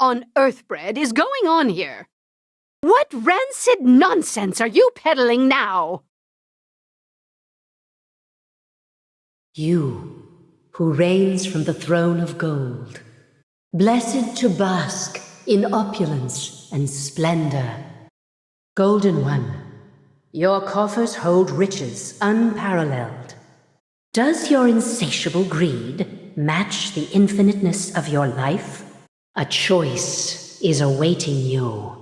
on Earthbread is going on here? What rancid nonsense are you peddling now? You, who reigns from the throne of gold, blessed to bask in opulence and splendor. Golden One, your coffers hold riches unparalleled. Does your insatiable greed match the infiniteness of your life? A choice is awaiting you.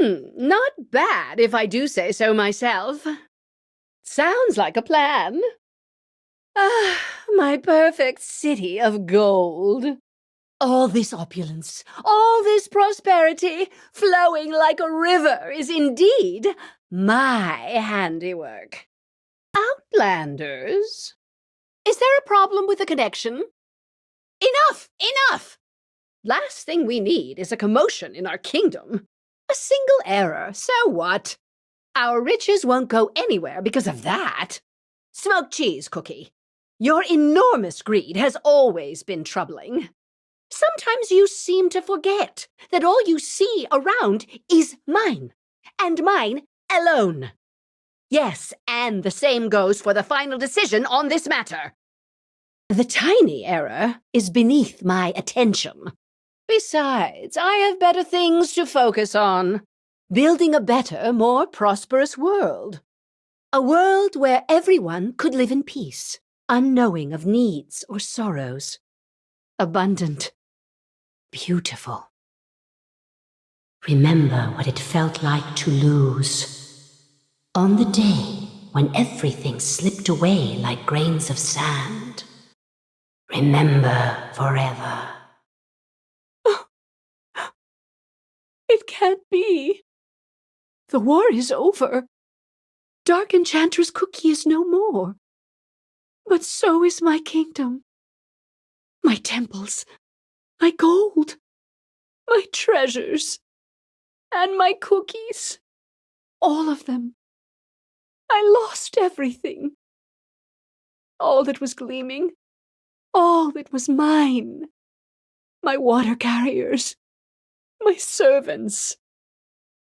Not bad, if I do say so myself. Sounds like a plan. Ah, my perfect city of gold. All this opulence, all this prosperity, flowing like a river, is indeed my handiwork. Outlanders? Is there a problem with the connection? Enough! Enough! Last thing we need is a commotion in our kingdom. A single error, so what? Our riches won't go anywhere because of that. Smoked cheese, Cookie. Your enormous greed has always been troubling. Sometimes you seem to forget that all you see around is mine, and mine alone. Yes, and the same goes for the final decision on this matter. The tiny error is beneath my attention. Besides, I have better things to focus on. Building a better, more prosperous world. A world where everyone could live in peace, unknowing of needs or sorrows. Abundant. Beautiful. Remember what it felt like to lose. On the day when everything slipped away like grains of sand. Remember forever. It can't be. The war is over. Dark Enchantress Cookie is no more. But so is my kingdom. My temples. My gold. My treasures. And my cookies. All of them. I lost everything. All that was gleaming. All that was mine. My water carriers. My servants.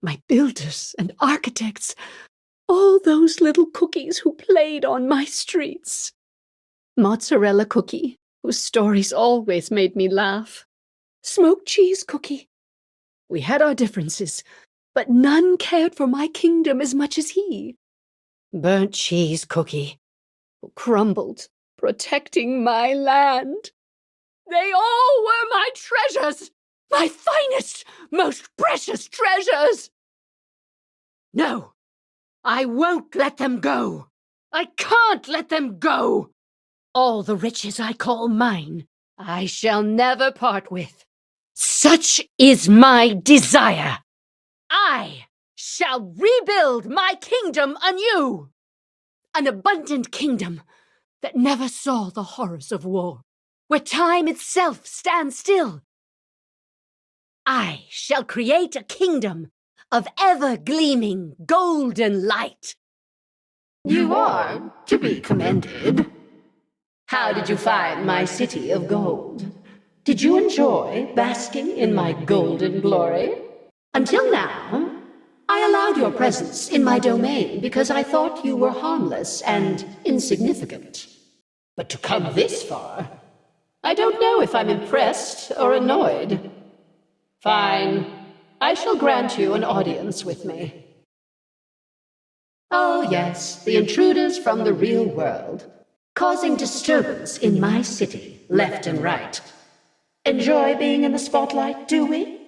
My builders and architects. All those little cookies who played on my streets. Mozzarella Cookie, whose stories always made me laugh. Smoked Cheese Cookie. We had our differences, but none cared for my kingdom as much as he. Burnt Cheese Cookie, who crumbled, protecting my land. They all were my treasures, my finest, most precious treasures. No, I won't let them go. I can't let them go. All the riches I call mine, I shall never part with. Such is my desire. I shall rebuild my kingdom anew. An abundant kingdom that never saw the horrors of war, where time itself stands still. I shall create a kingdom of ever-gleaming golden light. You are to be commended. How did you find my city of gold? Did you enjoy basking in my golden glory? Until now, I allowed your presence in my domain because I thought you were harmless and insignificant. But to come this far, I don't know if I'm impressed or annoyed. Fine, I shall grant you an audience with me. Oh yes, the intruders from the real world, causing disturbance in my city, left and right. Enjoy being in the spotlight, do we?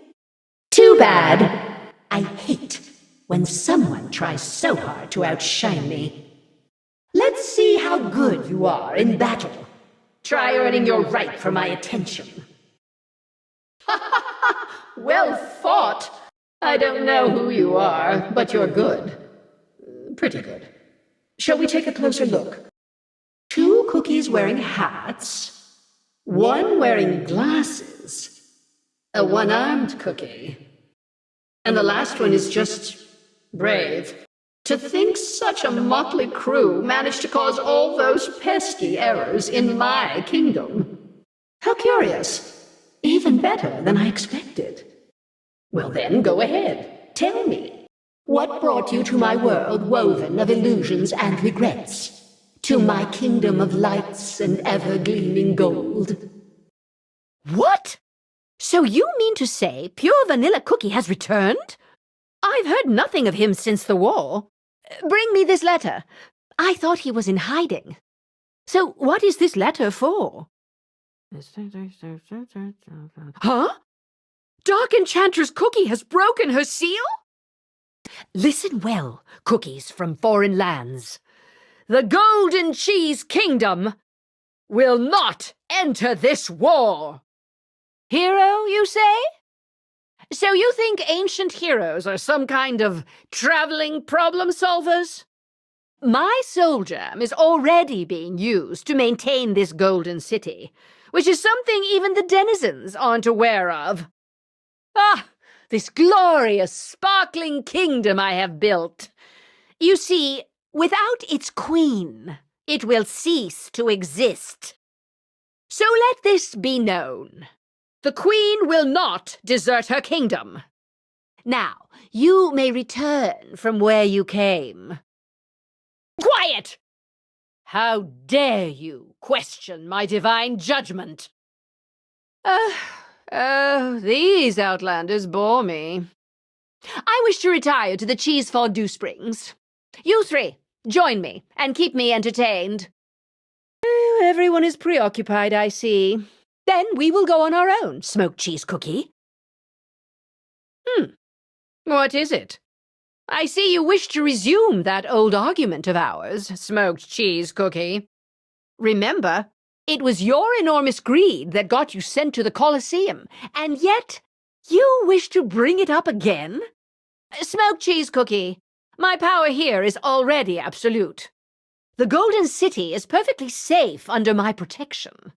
Too bad. I hate when someone tries so hard to outshine me. Let's see how good you are in battle. Try earning your right for my attention. Well fought. I don't know who you are, but you're good. Pretty good. Shall we take a closer look? 2 cookies wearing hats, 1 wearing glasses, a one-armed cookie. And the last one is just brave. To think such a motley crew managed to cause all those pesky errors in my kingdom. How curious. Even better. better than I expected. Well then, go ahead. Tell me. What brought you to my world woven of illusions and regrets? To my kingdom of lights and ever-gleaming gold? What? So you mean to say Pure Vanilla Cookie has returned? I've heard nothing of him since the war. Bring me this letter. I thought he was in hiding. So what is this letter for? Huh? Dark Enchantress Cookie has broken her seal? Listen well, cookies from foreign lands. The Golden Cheese Kingdom will not enter this war. Hero, you say? So you think ancient heroes are some kind of traveling problem solvers? My soul jam is already being used to maintain this golden city, which is something even the denizens aren't aware of. Ah, this glorious, sparkling kingdom I have built. You see, without its queen, it will cease to exist. So let this be known. The queen will not desert her kingdom. Now, you may return from where you came. Quiet! How dare you question my divine judgment? These outlanders bore me. I wish to retire to the cheese fondue springs. You three, join me and keep me entertained. Everyone is preoccupied, I see. Then we will go on our own, smoked cheese cookie. What is it? I see you wish to resume that old argument of ours, smoked cheese cookie. Remember, it was your enormous greed that got you sent to the Colosseum, and yet you wish to bring it up again? Smoked cheese cookie, my power here is already absolute. The Golden City is perfectly safe under my protection.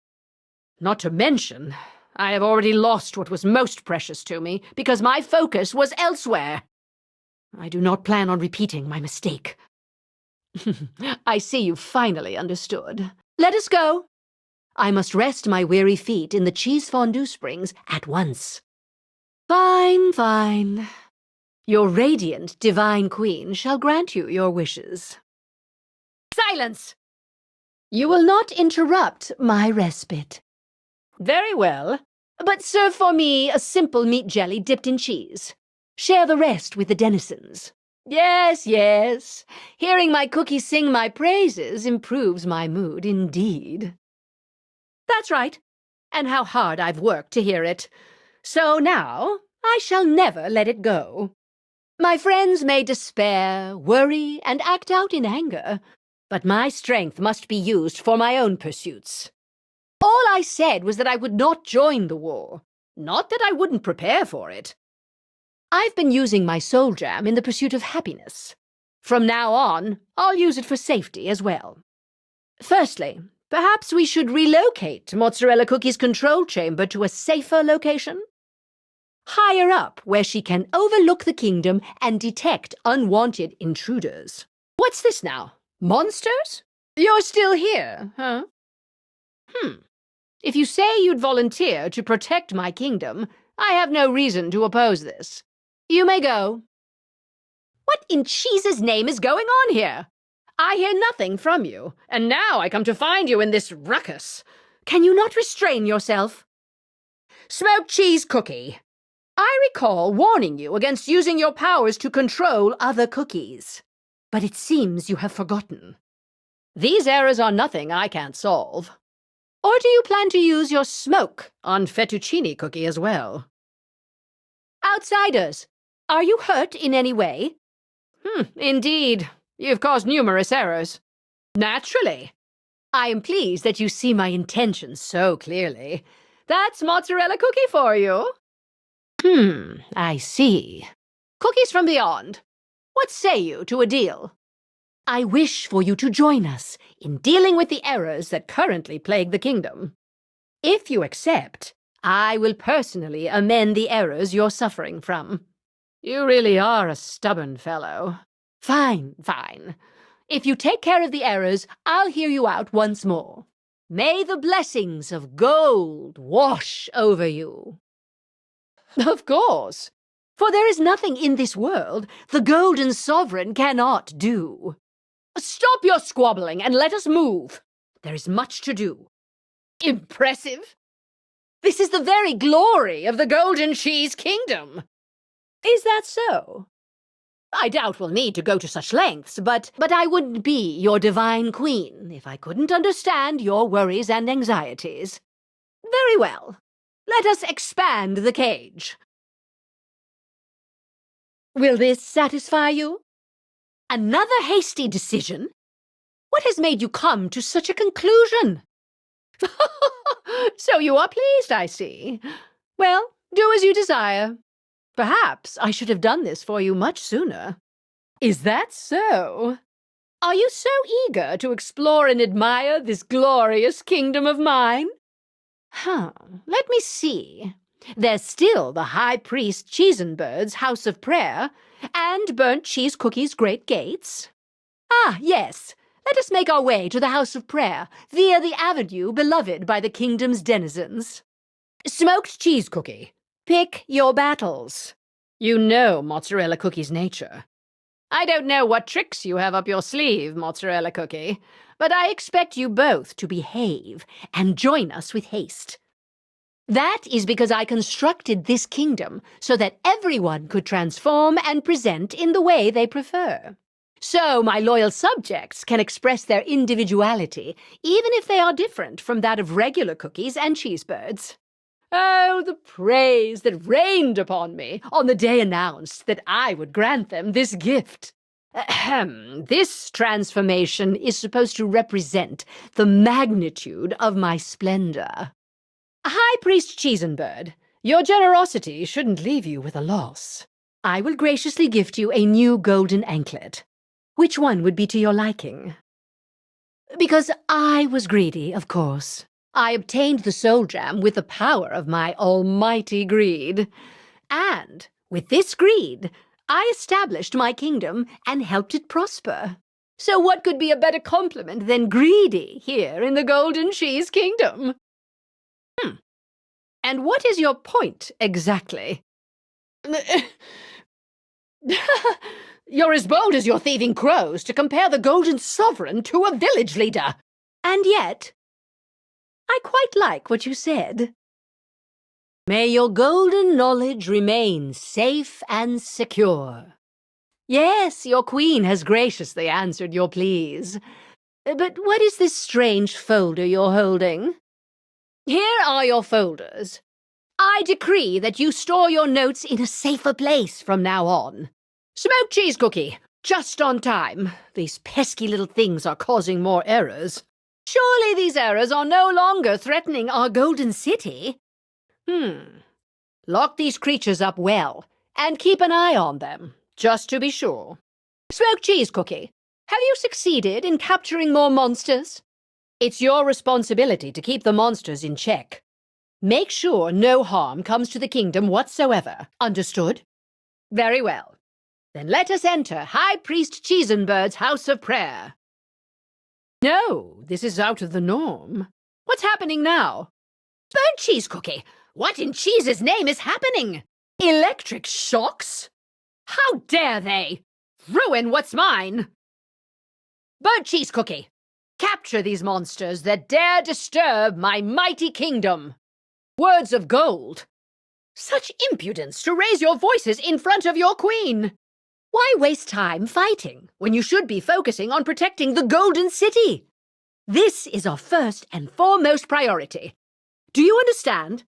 Not to mention, I have already lost what was most precious to me because my focus was elsewhere. I do not plan on repeating my mistake. I see you finally understood. Let us go. I must rest my weary feet in the cheese fondue springs at once. Fine, fine. Your radiant divine queen shall grant you your wishes. Silence! You will not interrupt my respite. Very well, but serve for me a simple meat jelly dipped in cheese. Share the rest with the denizens. Yes, yes. Hearing my cookie sing my praises improves my mood indeed. That's right. And how hard I've worked to hear it. So now I shall never let it go. My friends may despair, worry, and act out in anger, but my strength must be used for my own pursuits. All I said was that I would not join the war, not that I wouldn't prepare for it. I've been using my soul jam in the pursuit of happiness. From now on, I'll use it for safety as well. Firstly, perhaps we should relocate Mozzarella Cookie's control chamber to a safer location? Higher up, where she can overlook the kingdom and detect unwanted intruders. What's this now? Monsters? You're still here, huh? If you say you'd volunteer to protect my kingdom, I have no reason to oppose this. You may go. What in cheese's name is going on here? I hear nothing from you, and now I come to find you in this ruckus. Can you not restrain yourself? Smoked cheese cookie. I recall warning you against using your powers to control other cookies. But it seems you have forgotten. These errors are nothing I can't solve. Or do you plan to use your smoke on fettuccine cookie as well? Outsiders, are you hurt in any way? Indeed. You've caused numerous errors. Naturally. I am pleased that you see my intentions so clearly. That's mozzarella cookie for you. I see. Cookies from beyond. What say you to a deal? I wish for you to join us in dealing with the errors that currently plague the kingdom. If you accept, I will personally amend the errors you're suffering from. You really are a stubborn fellow. Fine, fine. If you take care of the errors, I'll hear you out once more. May the blessings of gold wash over you. Of course, for there is nothing in this world the Golden Sovereign cannot do. Stop your squabbling and let us move. There is much to do. Impressive? This is the very glory of the Golden Cheese Kingdom. Is that so? I doubt we'll need to go to such lengths, but I wouldn't be your divine queen if I couldn't understand your worries and anxieties. Very well. Let us expand the cage. Will this satisfy you? Another hasty decision? What has made you come to such a conclusion? So you are pleased, I see. Well, do as you desire. Perhaps I should have done this for you much sooner. Is that so? Are you so eager to explore and admire this glorious kingdom of mine? Let me see. There's still the High Priest Cheesenbird's House of Prayer, and Burnt Cheese Cookie's Great Gates. Ah, yes. Let us make our way to the House of Prayer via the avenue beloved by the kingdom's denizens. Smoked cheese cookie. Pick your battles. You know Mozzarella Cookie's nature. I don't know what tricks you have up your sleeve, Mozzarella Cookie, but I expect you both to behave and join us with haste. That is because I constructed this kingdom so that everyone could transform and present in the way they prefer. So my loyal subjects can express their individuality, even if they are different from that of regular cookies and cheesebirds. Oh, the praise that rained upon me on the day announced that I would grant them this gift. This transformation is supposed to represent the magnitude of my splendor. High Priest Cheesenbird, your generosity shouldn't leave you with a loss. I will graciously gift you a new golden anklet. Which one would be to your liking? Because I was greedy, of course. I obtained the soul gem with the power of my almighty greed. And with this greed, I established my kingdom and helped it prosper. So what could be a better compliment than greedy here in the Golden Cheese Kingdom? And what is your point, exactly? You're as bold as your thieving crows to compare the Golden Sovereign to a village leader. And yet, I quite like what you said. May your golden knowledge remain safe and secure. Yes, your queen has graciously answered your pleas. But what is this strange folder you're holding? Here are your folders. I decree that you store your notes in a safer place from now on. Smoked cheese cookie, just on time. These pesky little things are causing more errors. Surely these errors are no longer threatening our golden city. Lock these creatures up well, and keep an eye on them, just to be sure. Smoked cheese cookie, have you succeeded in capturing more monsters? It's your responsibility to keep the monsters in check. Make sure no harm comes to the kingdom whatsoever. Understood? Very well. Then let us enter High Priest Cheesenbird's House of Prayer. No, this is out of the norm. What's happening now? Burnt cheese cookie! What in cheese's name is happening? Electric shocks? How dare they? Ruin what's mine! Burnt cheese cookie! Capture these monsters that dare disturb my mighty kingdom! Words of gold! Such impudence to raise your voices in front of your queen! Why waste time fighting when you should be focusing on protecting the Golden City? This is our first and foremost priority. Do you understand?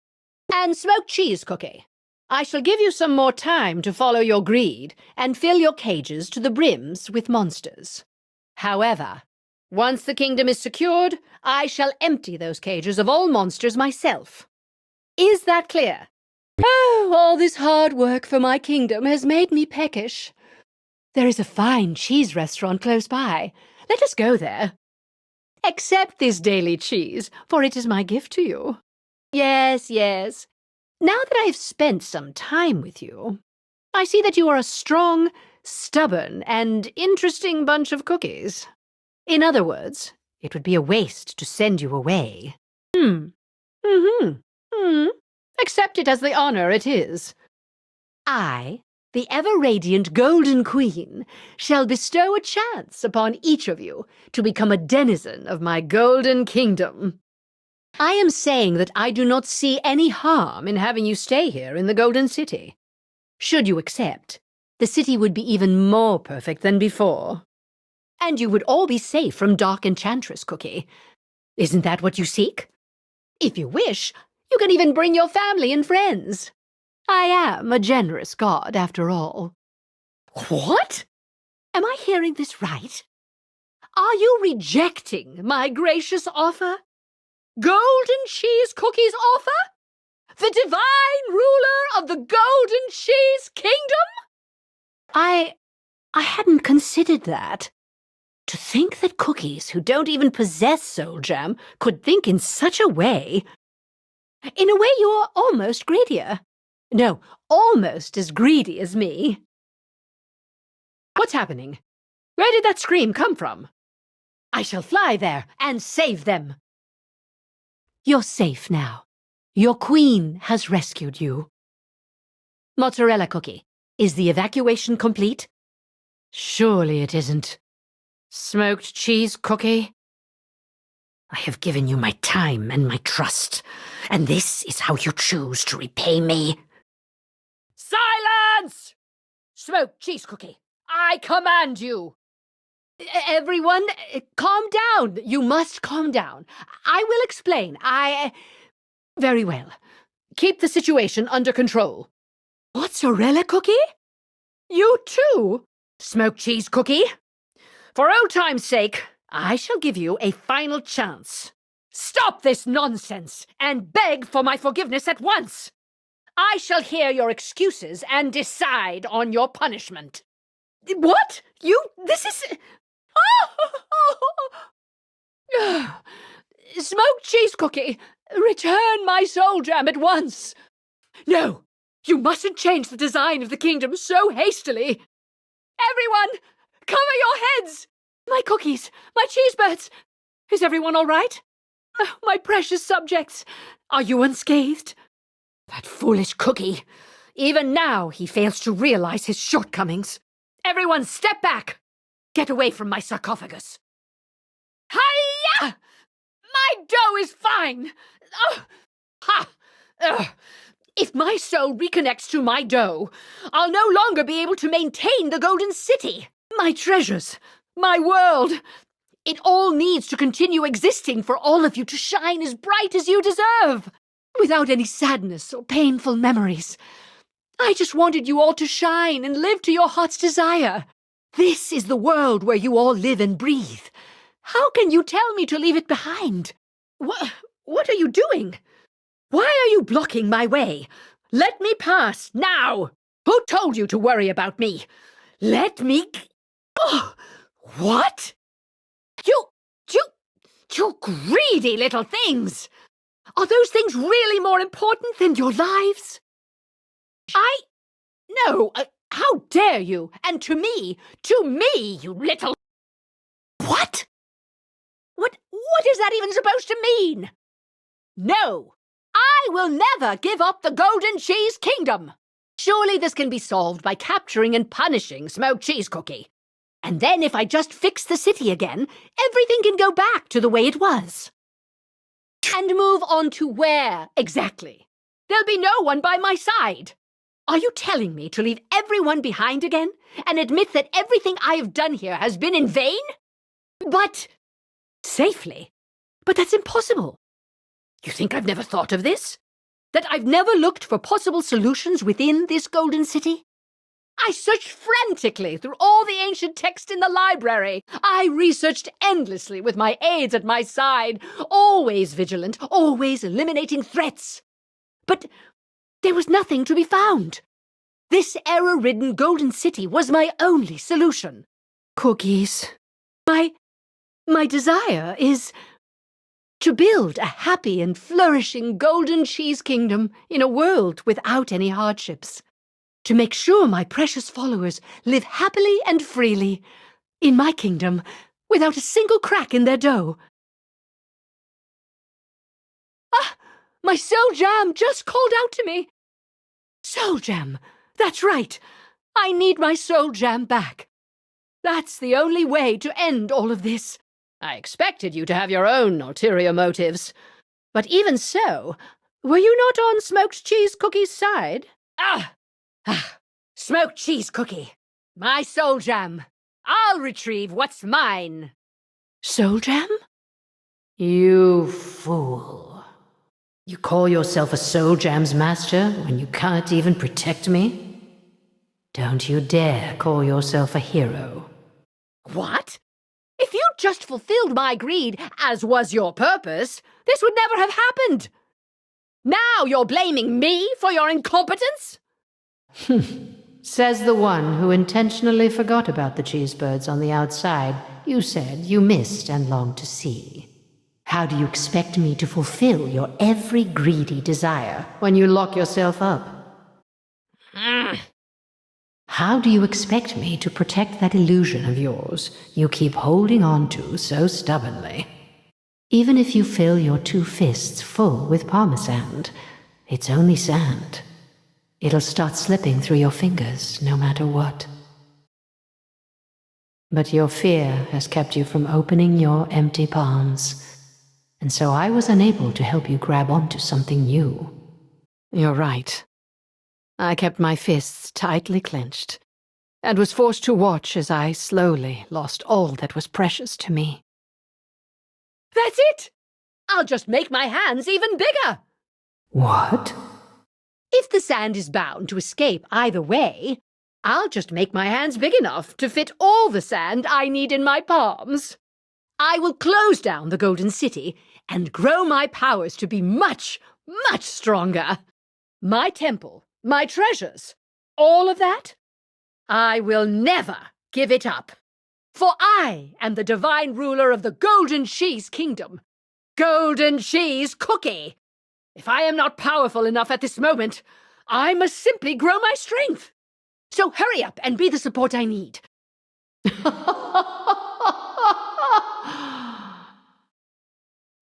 And smoked cheese cookie, I shall give you some more time to follow your greed and fill your cages to the brims with monsters. However, once the kingdom is secured, I shall empty those cages of all monsters myself. Is that clear? Oh, all this hard work for my kingdom has made me peckish. There is a fine cheese restaurant close by. Let us go there. Accept this daily cheese, for it is my gift to you. Yes, yes. Now that I have spent some time with you, I see that you are a strong, stubborn, and interesting bunch of cookies. In other words, it would be a waste to send you away. Accept it as the honor it is. I, the ever-radiant Golden Queen, shall bestow a chance upon each of you to become a denizen of my Golden Kingdom. I am saying that I do not see any harm in having you stay here in the Golden City. Should you accept, the city would be even more perfect than before. And you would all be safe from Dark Enchantress Cookie. Isn't that what you seek? If you wish, you can even bring your family and friends. I am a generous god, after all. What? Am I hearing this right? Are you rejecting my gracious offer? Golden Cheese Cookie's offer? The divine ruler of the Golden Cheese Kingdom? I hadn't considered that. To think that cookies who don't even possess soul jam could think in such a way. In a way, you're almost greedier. No, almost as greedy as me. What's happening? Where did that scream come from? I shall fly there and save them. You're safe now. Your queen has rescued you. Mozzarella Cookie, is the evacuation complete? Surely it isn't. Smoked Cheese Cookie? I have given you my time and my trust, and this is how you choose to repay me. Silence! Smoked Cheese Cookie, I command you. Everyone, calm down. You must calm down. I will explain. Very well. Keep the situation under control. Mozzarella Cookie? You too? Smoked Cheese Cookie? For old time's sake, I shall give you a final chance. Stop this nonsense and beg for my forgiveness at once. I shall hear your excuses and decide on your punishment. What? This is... Smoked Cheese Cookie, return my soul jam at once. No, you mustn't change the design of the kingdom so hastily. Everyone, cover your heads. My cookies, my cheesebirds. Is everyone all right? Oh, my precious subjects, are you unscathed? That foolish cookie. Even now he fails to realize his shortcomings. Everyone step back. Get away from my sarcophagus. Hiya! My dough is fine. Ha! If my soul reconnects to my dough, I'll no longer be able to maintain the Golden City. My treasures, my world. It all needs to continue existing for all of you to shine as bright as you deserve, without any sadness or painful memories. I just wanted you all to shine and live to your heart's desire. This is the world where you all live and breathe. How can you tell me to leave it behind? What are you doing? Why are you blocking my way? Let me pass, now! Who told you to worry about me? Let me... Oh, what? You greedy little things! Are those things really more important than your lives? No, how dare you? And to me, you little... What? What is that even supposed to mean? No, I will never give up the Golden Cheese Kingdom. Surely this can be solved by capturing and punishing Smoked Cheese Cookie. And then if I just fix the city again, everything can go back to the way it was. And move on to where, exactly? There'll be no one by my side. Are you telling me to leave everyone behind again and admit that everything I have done here has been in vain? But... safely? But that's impossible. You think I've never thought of this? That I've never looked for possible solutions within this Golden City? I searched frantically through all the ancient text in the library. I researched endlessly with my aides at my side, always vigilant, always eliminating threats. But there was nothing to be found. This error-ridden Golden City was my only solution. Cookies. My desire is to build a happy and flourishing Golden Cheese Kingdom in a world without any hardships. To make sure my precious followers live happily and freely in my kingdom without a single crack in their dough. My soul jam just called out to me. Soul jam! That's right! I need my soul jam back. That's the only way to end all of this. I expected you to have your own ulterior motives. But even so, were you not on Smoked Cheese Cookie's side? Smoked Cheese Cookie. My soul jam. I'll retrieve what's mine. Soul jam? You fool. You call yourself a soul jam's master when you can't even protect me? Don't you dare call yourself a hero. What? If you'd just fulfilled my greed, as was your purpose, this would never have happened. Now you're blaming me for your incompetence? Says the one who intentionally forgot about the cheesebirds on the outside you said you missed and longed to see. How do you expect me to fulfill your every greedy desire when you lock yourself up? How do you expect me to protect that illusion of yours you keep holding on to so stubbornly? Even if you fill your 2 fists full with parmesan, it's only sand. It'll start slipping through your fingers no matter what. But your fear has kept you from opening your empty palms, and so I was unable to help you grab onto something new. You're right. I kept my fists tightly clenched, and was forced to watch as I slowly lost all that was precious to me. That's it! I'll just make my hands even bigger! What? If the sand is bound to escape either way, I'll just make my hands big enough to fit all the sand I need in my palms. I will close down the Golden City and grow my powers to be much, much stronger. My temple, my treasures, all of that, I will never give it up. For I am the divine ruler of the Golden Cheese Kingdom. Golden Cheese Cookie! If I am not powerful enough at this moment, I must simply grow my strength. So hurry up and be the support I need.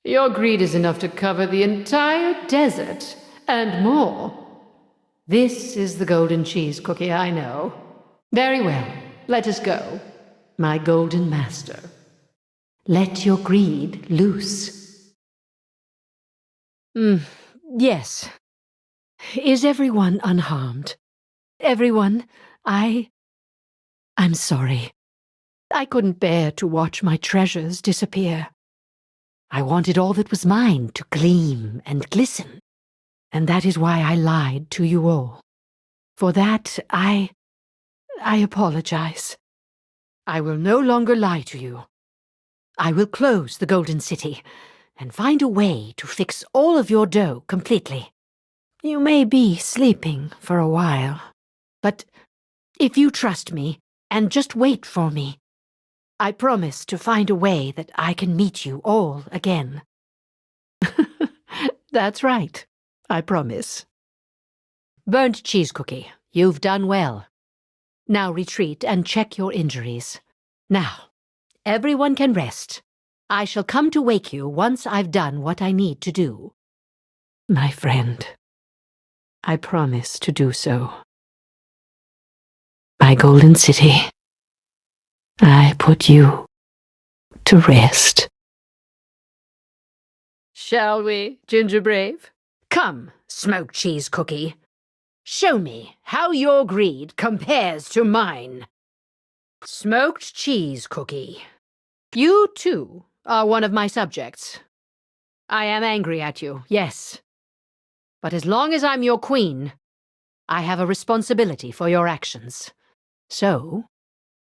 Your greed is enough to cover the entire desert and more. This is the Golden Cheese Cookie I know. Very well, let us go, my golden master. Let your greed loose. Yes. Is everyone unharmed? Everyone, I'm sorry. I couldn't bear to watch my treasures disappear. I wanted all that was mine to gleam and glisten, and that is why I lied to you all. For that, I apologize. I will no longer lie to you. I will close the Golden City and find a way to fix all of your dough completely. You may be sleeping for a while, but if you trust me and just wait for me, I promise to find a way that I can meet you all again. That's right, I promise. Burnt Cheese Cookie, you've done well. Now retreat and check your injuries. Now, everyone can rest. I shall come to wake you once I've done what I need to do. My friend, I promise to do so. My Golden City, I put you to rest. Shall we, Ginger Brave? Come, Smoked Cheese Cookie. Show me how your greed compares to mine. Smoked Cheese Cookie. You, too, are one of my subjects. I am angry at you, yes. But as long as I'm your queen, I have a responsibility for your actions. So,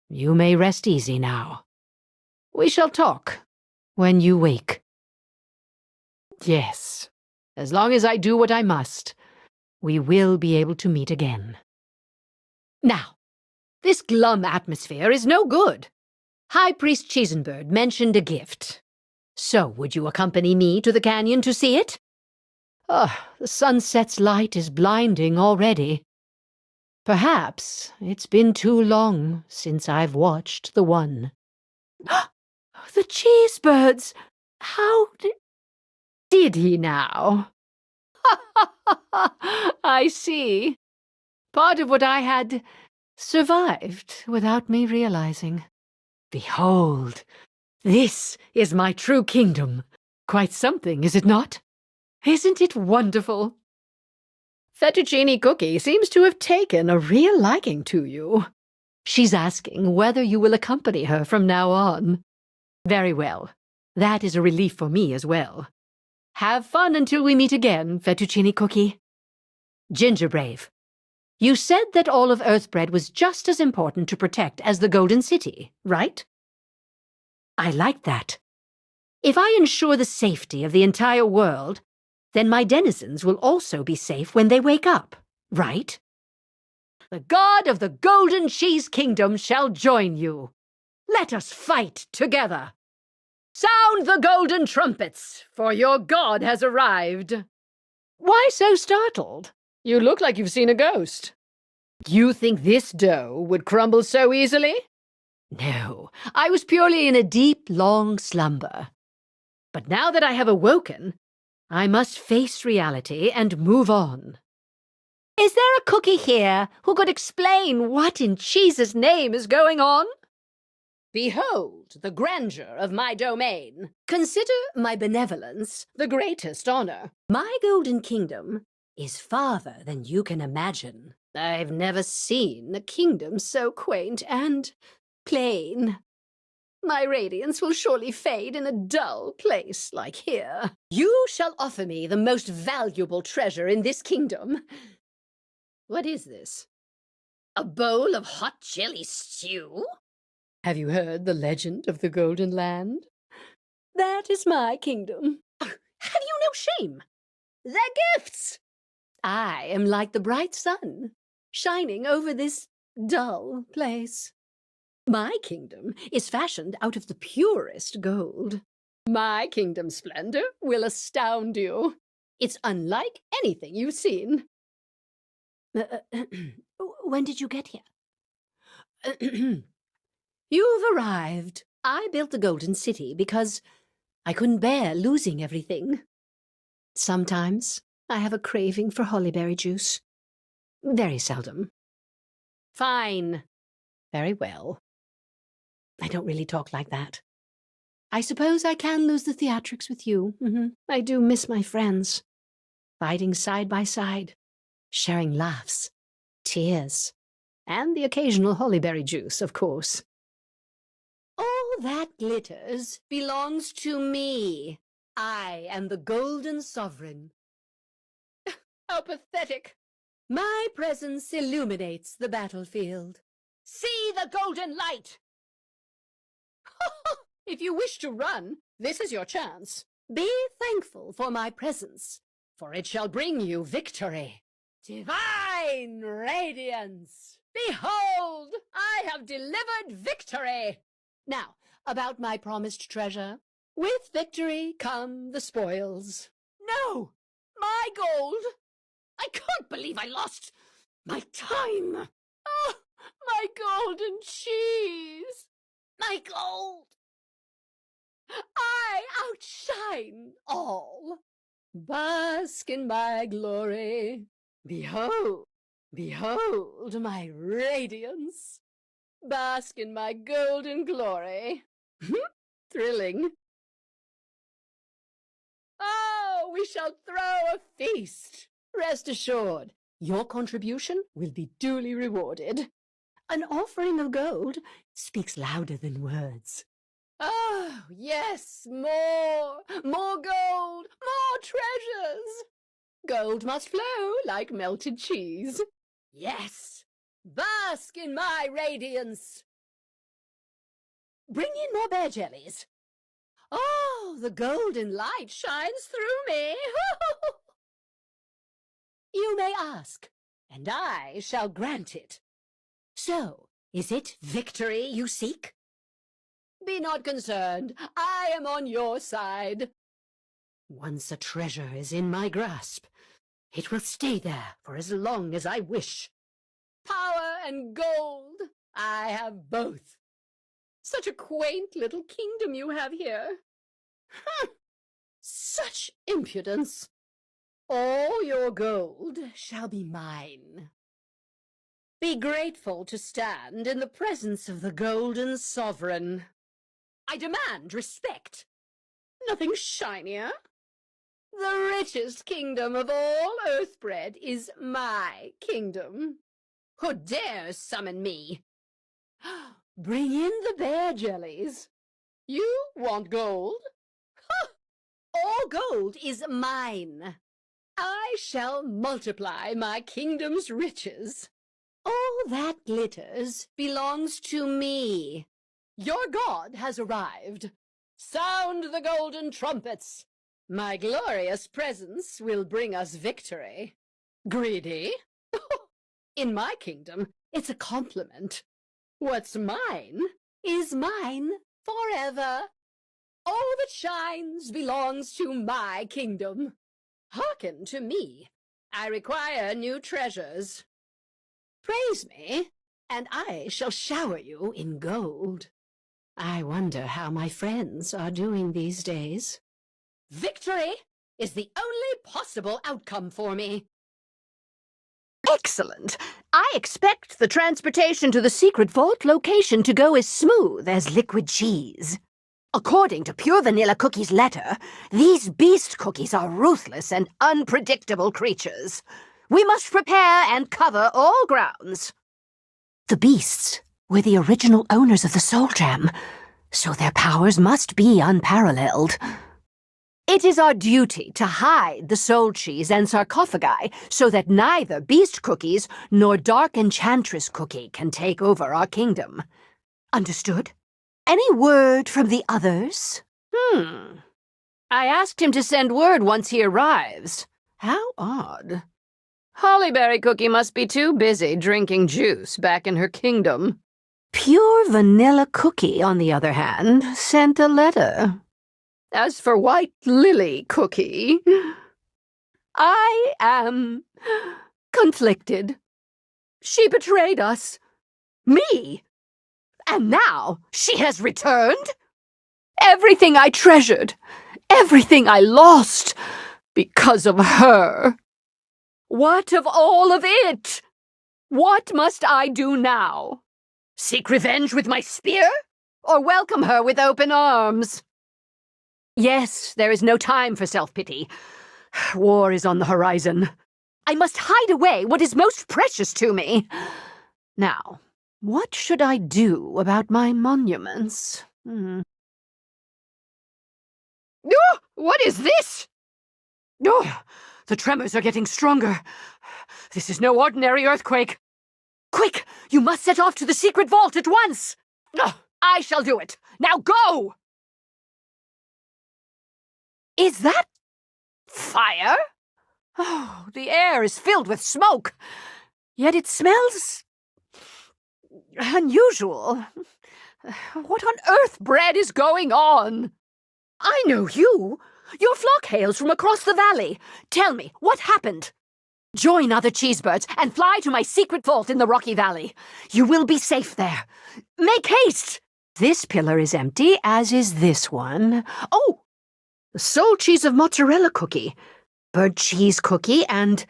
you may rest easy now. We shall talk when you wake. Yes, as long as I do what I must, we will be able to meet again. Now, this glum atmosphere is no good. High Priest Cheesenbird mentioned a gift. So would you accompany me to the canyon to see it? The sunset's light is blinding already. Perhaps it's been too long since I've watched the one. The cheesebirds! How did he now? I see. Part of what I had survived without me realizing. Behold, this is my true kingdom. Quite something, is it not? Isn't it wonderful? Fettuccine Cookie seems to have taken a real liking to you. She's asking whether you will accompany her from now on. Very well. That is a relief for me as well. Have fun until we meet again, Fettuccine Cookie. Gingerbrave, you said that all of Earthbread was just as important to protect as the Golden City, right? I like that. If I ensure the safety of the entire world, then my denizens will also be safe when they wake up, right? The god of the Golden Cheese Kingdom shall join you. Let us fight together. Sound the golden trumpets, for your god has arrived. Why so startled? You look like you've seen a ghost. You think this dough would crumble so easily? No, I was purely in a deep, long slumber. But now that I have awoken, I must face reality and move on. Is there a cookie here who could explain what in Jesus' name is going on? Behold the grandeur of my domain. Consider my benevolence the greatest honor. My golden kingdom is farther than you can imagine. I've never seen a kingdom so quaint and plain. My radiance will surely fade in a dull place like here. You shall offer me the most valuable treasure in this kingdom. What is this? A bowl of hot jelly stew? Have you heard the legend of the Golden Land? That is my kingdom. Have you no shame? They're gifts! I am like the bright sun, shining over this dull place. My kingdom is fashioned out of the purest gold. My kingdom's splendor will astound you. It's unlike anything you've seen. When did you get here? You've arrived. I built the Golden City because I couldn't bear losing everything. Sometimes I have a craving for hollyberry juice. Very seldom. Fine. Very well. I don't really talk like that. I suppose I can lose the theatrics with you. I do miss my friends. Fighting side by side, sharing laughs, tears, and the occasional hollyberry juice, of course. All that glitters belongs to me. I am the Golden Sovereign. How pathetic. My presence illuminates the battlefield. See the golden light! If you wish to run, this is your chance. Be thankful for my presence, for it shall bring you victory. Divine radiance! Behold, I have delivered victory! Now, about my promised treasure. With victory come the spoils. No! My gold! I can't believe I lost my time! Oh, my golden cheese! My gold! I outshine all. Bask in my glory. Behold, behold my radiance. Bask in my golden glory. Thrilling. Oh, we shall throw a feast. Rest assured, your contribution will be duly rewarded. An offering of gold speaks louder than words. Oh, yes, more gold, more treasures. Gold must flow like melted cheese. Yes, bask in my radiance. Bring in more bear jellies. Oh, the golden light shines through me. You may ask, and I shall grant it. So, is it victory you seek? Be not concerned, I am on your side. Once a treasure is in my grasp, it will stay there for as long as I wish. Power and gold, I have both. Such a quaint little kingdom you have here. Such impudence. All your gold shall be mine. Be grateful to stand in the presence of the Golden Sovereign. I demand respect. Nothing shinier. The richest kingdom of all Earthbred is my kingdom. Who dares summon me? Bring in the bear jellies. You want gold? Ha! All gold is mine. I shall multiply my kingdom's riches. All that glitters belongs to me. Your god has arrived. Sound the golden trumpets. My glorious presence will bring us victory. Greedy? In my kingdom, it's a compliment. What's mine is mine forever. All that shines belongs to my kingdom. Hearken to me. I require new treasures. Praise me, and I shall shower you in gold. I wonder how my friends are doing these days. Victory is the only possible outcome for me. Excellent. I expect the transportation to the secret vault location to go as smooth as liquid cheese. According to Pure Vanilla Cookie's letter, these beast cookies are ruthless and unpredictable creatures. We must prepare and cover all grounds. The beasts were the original owners of the Soul Gem, so their powers must be unparalleled. It is our duty to hide the soul cheese and sarcophagi so that neither beast cookies nor dark enchantress cookie can take over our kingdom. Understood? Any word from the others? I asked him to send word once he arrives. How odd. Hollyberry Cookie must be too busy drinking juice back in her kingdom. Pure Vanilla Cookie, on the other hand, sent a letter. As for White Lily Cookie, I am conflicted. She betrayed us. Me. And now she has returned? Everything I treasured, everything I lost, because of her. What of all of it? What must I do now? Seek revenge with my spear? Or welcome her with open arms? Yes, there is no time for self-pity. War is on the horizon. I must hide away what is most precious to me. Now, what should I do about my monuments? Oh, what is this? Oh, the tremors are getting stronger. This is no ordinary earthquake. Quick, you must set off to the secret vault at once. I shall do it. Now go! Is that fire? Oh, the air is filled with smoke. Yet it smells unusual. What on earth, Bread, is going on? I know you. Your flock hails from across the valley. Tell me, what happened? Join other cheesebirds and fly to my secret vault in the Rocky Valley. You will be safe there. Make haste! This pillar is empty, as is this one. Oh! The soul cheese of mozzarella cookie, burnt cheese cookie, and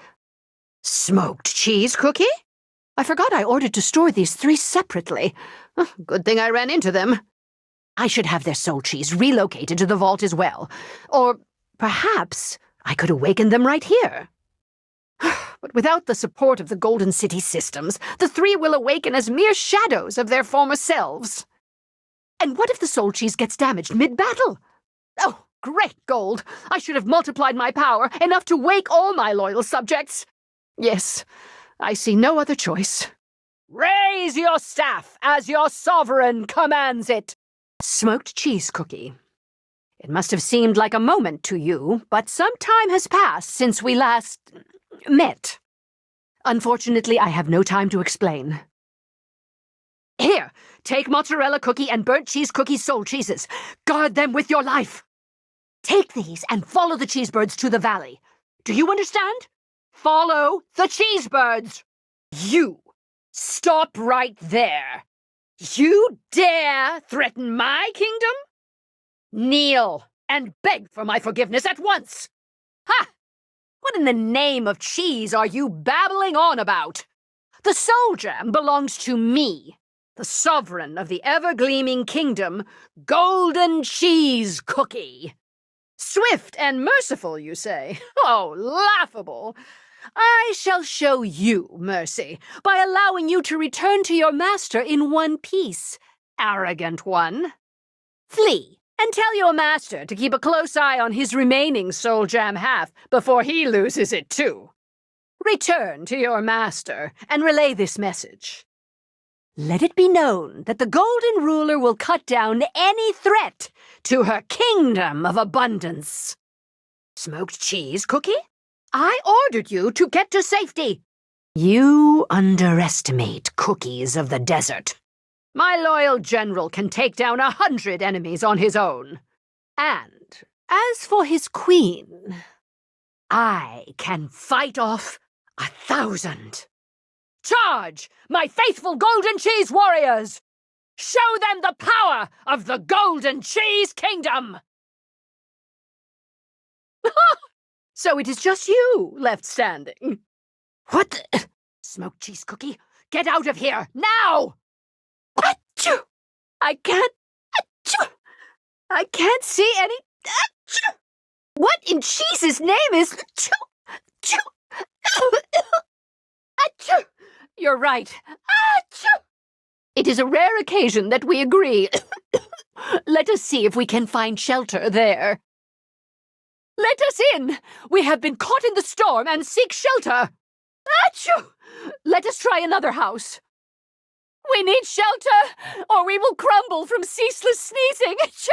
smoked cheese cookie? I forgot I ordered to store these three separately. Good thing I ran into them. I should have their soul cheese relocated to the vault as well. Or perhaps I could awaken them right here. But without the support of the Golden City systems, the three will awaken as mere shadows of their former selves. And what if the soul cheese gets damaged mid-battle? Oh, great gold! I should have multiplied my power, enough to wake all my loyal subjects. Yes, I see no other choice. Raise your staff as your sovereign commands it! Smoked cheese cookie. It must have seemed like a moment to you, but some time has passed since we last met. Unfortunately, I have no time to explain. Here, take mozzarella cookie and burnt cheese cookie soul cheeses. Guard them with your life. Take these and follow the cheesebirds to the valley. Do you understand? Follow the cheesebirds. You, stop right there. You dare threaten my kingdom? Kneel and beg for my forgiveness at once. Ha! What in the name of cheese are you babbling on about? The soul gem belongs to me, the sovereign of the ever-gleaming kingdom, Golden Cheese Cookie. Swift and merciful, you say? Oh, laughable! I shall show you mercy by allowing you to return to your master in one piece, arrogant one. Flee, and tell your master to keep a close eye on his remaining soul jam half before he loses it too. Return to your master and relay this message. Let it be known that the Golden Ruler will cut down any threat to her kingdom of abundance. Smoked cheese, Cookie? I ordered you to get to safety. You underestimate Cookies of the Desert. My loyal general can take down 100 enemies on his own. And as for his queen, I can fight off 1,000. Charge, my faithful Golden Cheese warriors! Show them the power of the Golden Cheese Kingdom! So it is just you left standing. What the? Smoked cheese cookie, get out of here, now! Achoo! I can't... Achoo! I can't see any... Achoo! What in cheese's name is... Achoo! Achoo! Achoo! You're right. Achoo! It is a rare occasion that we agree. Let us see if we can find shelter there. Let us in! We have been caught in the storm and seek shelter! Achoo! Let us try another house. We need shelter, or we will crumble from ceaseless sneezing. Achoo!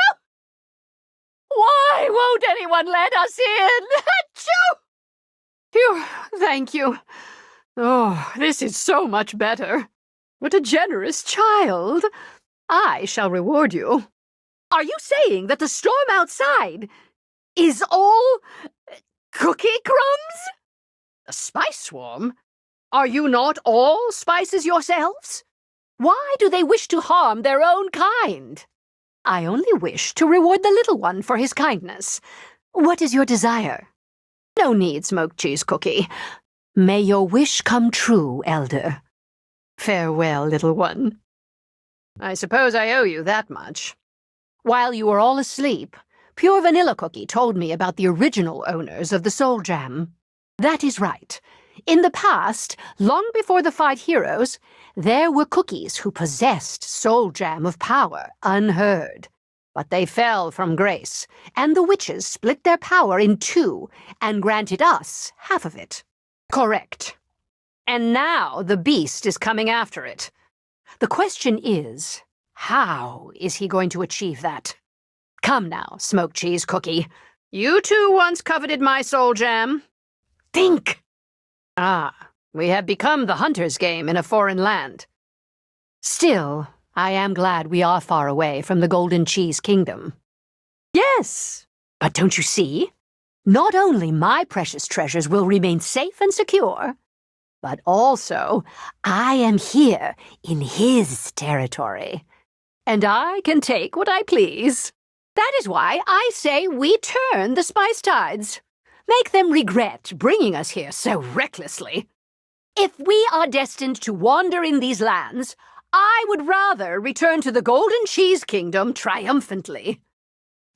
Why won't anyone let us in? Achoo! Phew, thank you. Oh, this is so much better. What a generous child. I shall reward you. Are you saying that the storm outside is all cookie crumbs? A spice swarm? Are you not all spices yourselves? Why do they wish to harm their own kind? I only wish to reward the little one for his kindness. What is your desire? No need, smoked cheese cookie. May your wish come true, elder. Farewell, little one. I suppose I owe you that much. While you were all asleep, Pure Vanilla Cookie told me about the original owners of the Soul Jam. That is right. In the past, long before the 5 heroes, there were cookies who possessed Soul Jam of power unheard. But they fell from grace, and the witches split their power in 2 and granted us half of it. Correct. And now the beast is coming after it. The question is, how is he going to achieve that? Come now, smoked cheese cookie. You too once coveted my soul jam. Think! Ah, we have become the hunter's game in a foreign land. Still, I am glad we are far away from the Golden Cheese Kingdom. Yes, but don't you see? Not only my precious treasures will remain safe and secure, but also I am here in his territory, and I can take what I please. That is why I say we turn the spice tides. Make them regret bringing us here so recklessly. If we are destined to wander in these lands, I would rather return to the Golden Cheese Kingdom triumphantly.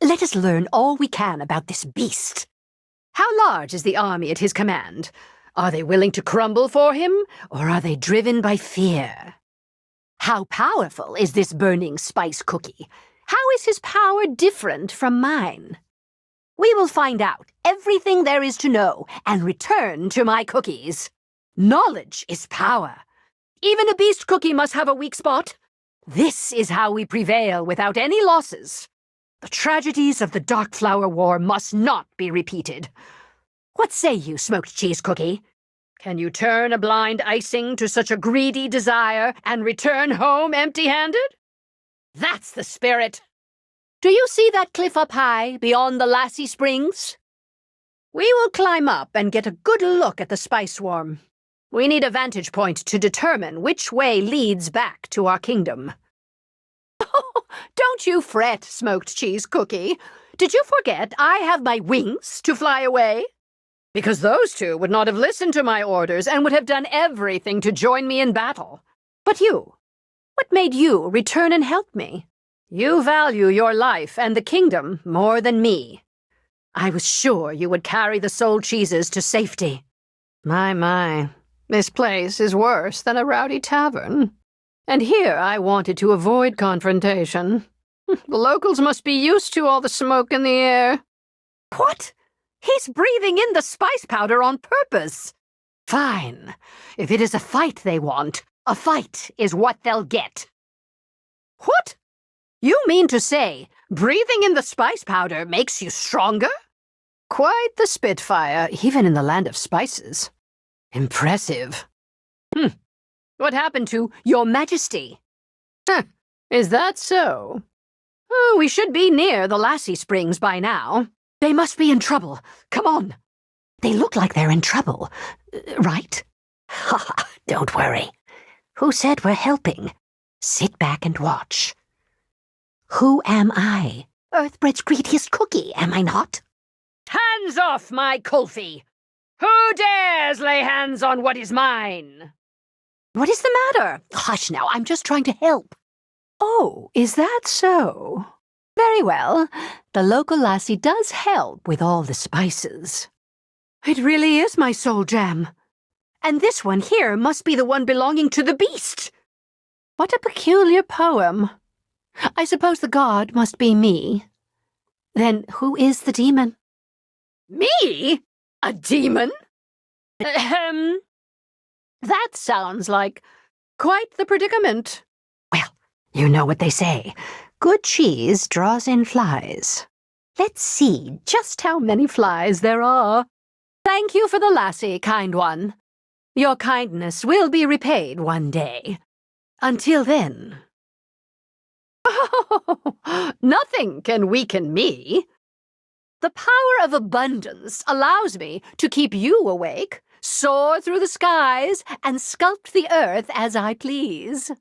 Let us learn all we can about this beast. How large is the army at his command? Are they willing to crumble for him, or are they driven by fear? How powerful is this burning spice cookie? How is his power different from mine? We will find out everything there is to know and return to my cookies. Knowledge is power. Even a beast cookie must have a weak spot. This is how we prevail without any losses. The tragedies of the Dark Flower War must not be repeated. What say you, smoked cheese cookie? Can you turn a blind icing to such a greedy desire and return home empty-handed? That's the spirit. Do you see that cliff up high beyond the Lassie Springs? We will climb up and get a good look at the spice swarm. We need a vantage point to determine which way leads back to our kingdom. Oh, don't you fret, smoked cheese cookie. Did you forget I have my wings to fly away? because those two would not have listened to my orders and would have done everything to join me in battle. But you, what made you return and help me? You value your life and the kingdom more than me. I was sure you would carry the soul cheeses to safety. My, this place is worse than a rowdy tavern. And here I wanted to avoid confrontation. The locals must be used to all the smoke in the air. What? He's breathing in the spice powder on purpose. Fine. If it is a fight they want, a fight is what they'll get. What? You mean to say breathing in the spice powder makes you stronger? Quite the spitfire, even in the land of spices. Impressive. What happened to Your Majesty? Is that so? Oh, we should be near the Lassie Springs by now. They must be in trouble. Come on. They look like they're in trouble, right? Ha ha, don't worry. Who said we're helping? Sit back and watch. Who am I? Earthbread's greediest cookie, am I not? Hands off, my Kulfi! Who dares lay hands on what is mine? What is the matter? Hush now, I'm just trying to help. Oh, is that so? Very well. The local lassie does help with all the spices. It really is my soul gem. And this one here must be the one belonging to the beast. What a peculiar poem. I suppose the god must be me. Then who is the demon? Me? A demon? That sounds like quite the predicament. Well, you know what they say. Good cheese draws in flies. Let's see just how many flies there are. Thank you for the lassie, kind one. Your kindness will be repaid one day. Until then... Oh, nothing can weaken me. The power of abundance allows me to keep you awake, soar through the skies, and sculpt the earth as I please.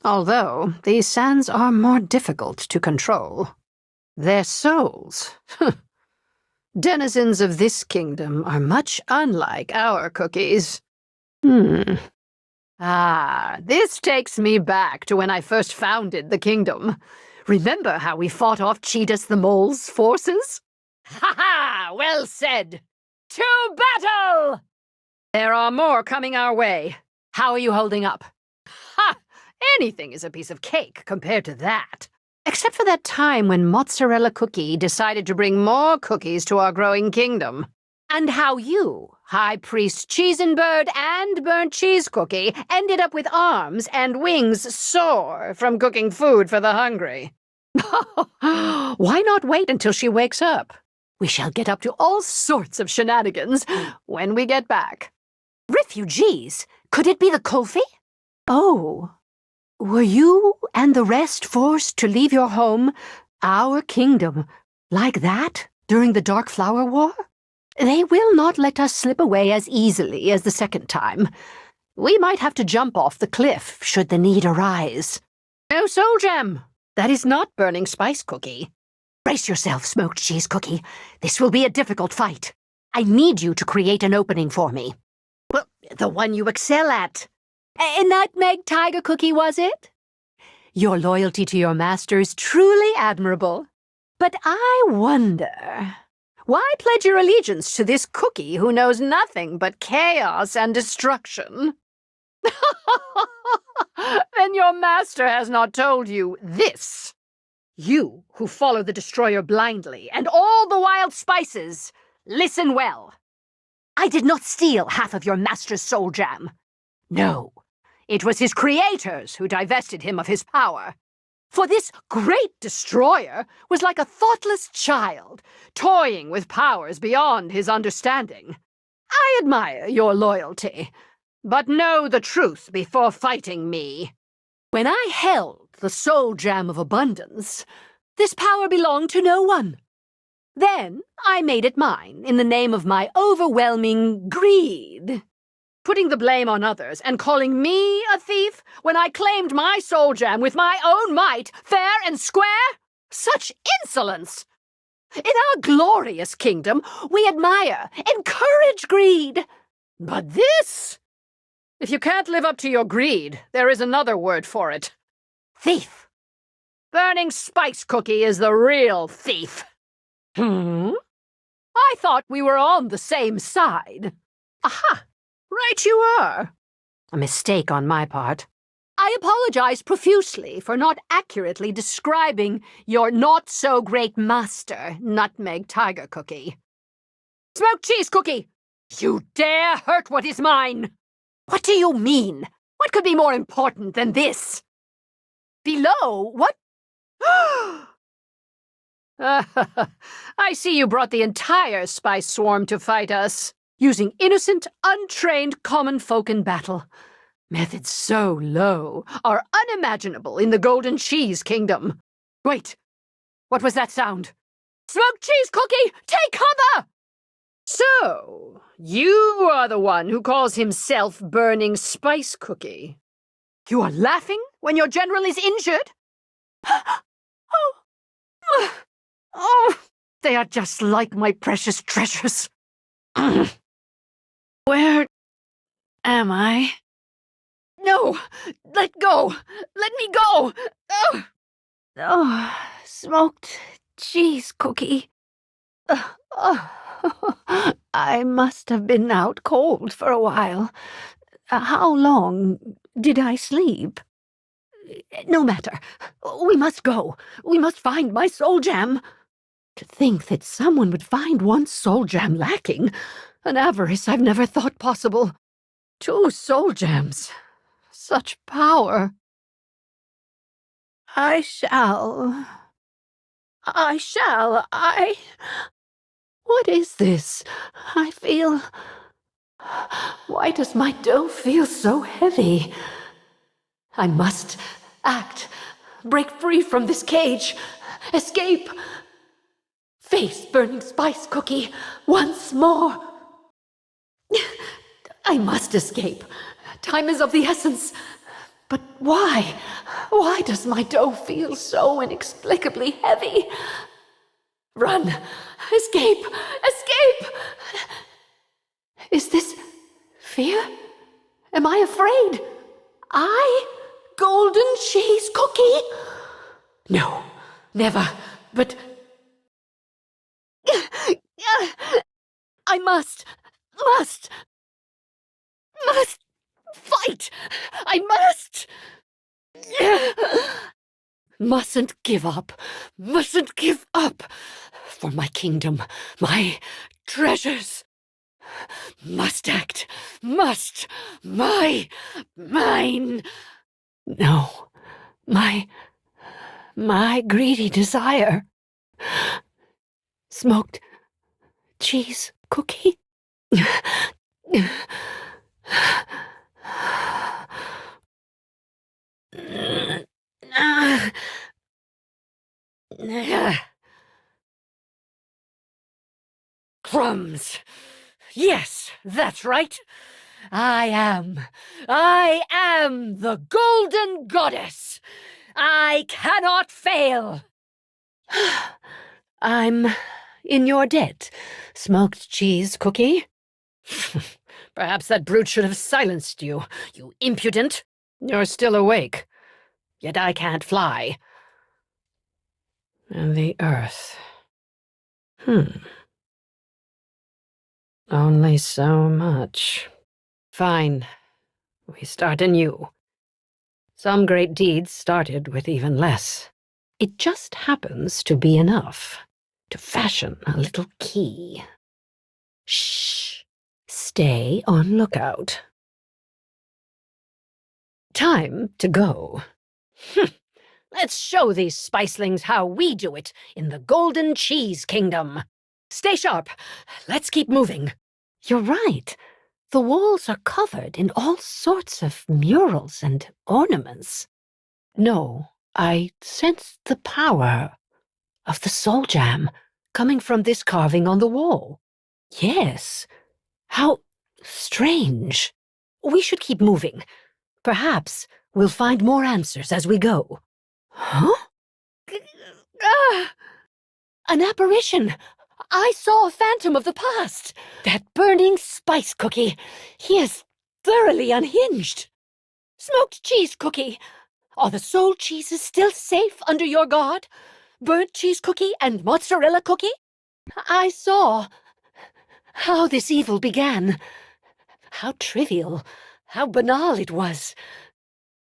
Although these sands are more difficult to control. Their souls, denizens of this kingdom, are much unlike our cookies. This takes me back to when I first founded the kingdom. Remember how we fought off Cheetahs the Mole's forces? Ha-ha! Well said! To battle! There are more coming our way. How are you holding up? Ha! Anything is a piece of cake compared to that. Except for that time when Mozzarella Cookie decided to bring more cookies to our growing kingdom. And how you, High Priest Cheesenbird and Burnt Cheese Cookie, ended up with arms and wings sore from cooking food for the hungry. Why not wait until she wakes up? We shall get up to all sorts of shenanigans when we get back. Refugees? Could it be the Kulfi? Oh, were you and the rest forced to leave your home, our kingdom, like that during the Dark Flower War? They will not let us slip away as easily as the second time. We might have to jump off the cliff should the need arise. No soul gem. That is not burning spice cookie. Brace yourself, smoked cheese cookie. This will be a difficult fight. I need you to create an opening for me. Well, the one you excel at. A nutmeg tiger cookie, was it? Your loyalty to your master is truly admirable. But I wonder... why pledge your allegiance to this cookie who knows nothing but chaos and destruction? Then your master has not told you this. You who follow the destroyer blindly and all the wild spices, listen well. I did not steal half of your master's soul jam. No, it was his creators who divested him of his power. For this great destroyer was like a thoughtless child, toying with powers beyond his understanding. I admire your loyalty, but know the truth before fighting me. When I held the soul jam of abundance, this power belonged to no one. Then I made it mine in the name of my overwhelming greed. Putting the blame on others and calling me a thief when I claimed my soul jam with my own might, fair and square? Such insolence! In our glorious kingdom, we admire, encourage greed. But this? If you can't live up to your greed, there is another word for it. Thief. Burning Spice Cookie is the real thief. I thought we were on the same side. Aha! Right you are. A mistake on my part. I apologize profusely for not accurately describing your not-so-great master, Nutmeg Tiger Cookie. Smoked Cheese Cookie! You dare hurt what is mine! What do you mean? What could be more important than this? Below, what? I see you brought the entire spice swarm to fight us, using innocent, untrained common folk in battle. Methods so low are unimaginable in the Golden Cheese Kingdom. Wait, what was that sound? Smoked Cheese Cookie, take cover! So, you are the one who calls himself Burning Spice Cookie. You are laughing when your general is injured? Oh, they are just like my precious treasures. Where am I? No, let go. Let me go. Oh, Smoked Cheese Cookie. I must have been out cold for a while. How long did I sleep? No matter. We must go. We must find my soul gem. To think that someone would find one soul gem lacking. An avarice I've never thought possible. 2 soul gems. Such power. I shall. What is this? I feel... Why does my dough feel so heavy? I must act. Break free from this cage. Escape. Face Burning Spice Cookie once more. I must escape. Time is of the essence. But why? Why does my dough feel so inexplicably heavy? Run! Escape! Escape! Is this fear? Am I afraid? Golden Cheese Cookie? No, never, but... I must fight! I must! Mustn't give up. Mustn't give up. For my kingdom, my treasures. Must act. Must. Mine. No. My greedy desire. Smoked Cheese Cookie? Crumbs. Yes, that's right. I am the Golden Goddess. I cannot fail. I'm in your debt, Smoked Cheese Cookie. Perhaps that brute should have silenced you, you impudent. You're still awake, yet I can't fly. And the earth. Only so much. Fine. We start anew. Some great deeds started with even less. It just happens to be enough to fashion a little key. Shh. Stay on lookout. Time to go. Let's show these spicelings how we do it in the Golden Cheese Kingdom. Stay sharp. Let's keep moving. You're right. The walls are covered in all sorts of murals and ornaments. No, I sense the power of the soul jam coming from this carving on the wall. Yes. How strange. We should keep moving. Perhaps we'll find more answers as we go. Huh? An apparition! I saw a phantom of the past! That burning spice cookie! He is thoroughly unhinged! Smoked cheese cookie! Are the soul cheeses still safe under your guard? Burnt cheese cookie and mozzarella cookie? I saw how this evil began. How trivial, how banal it was.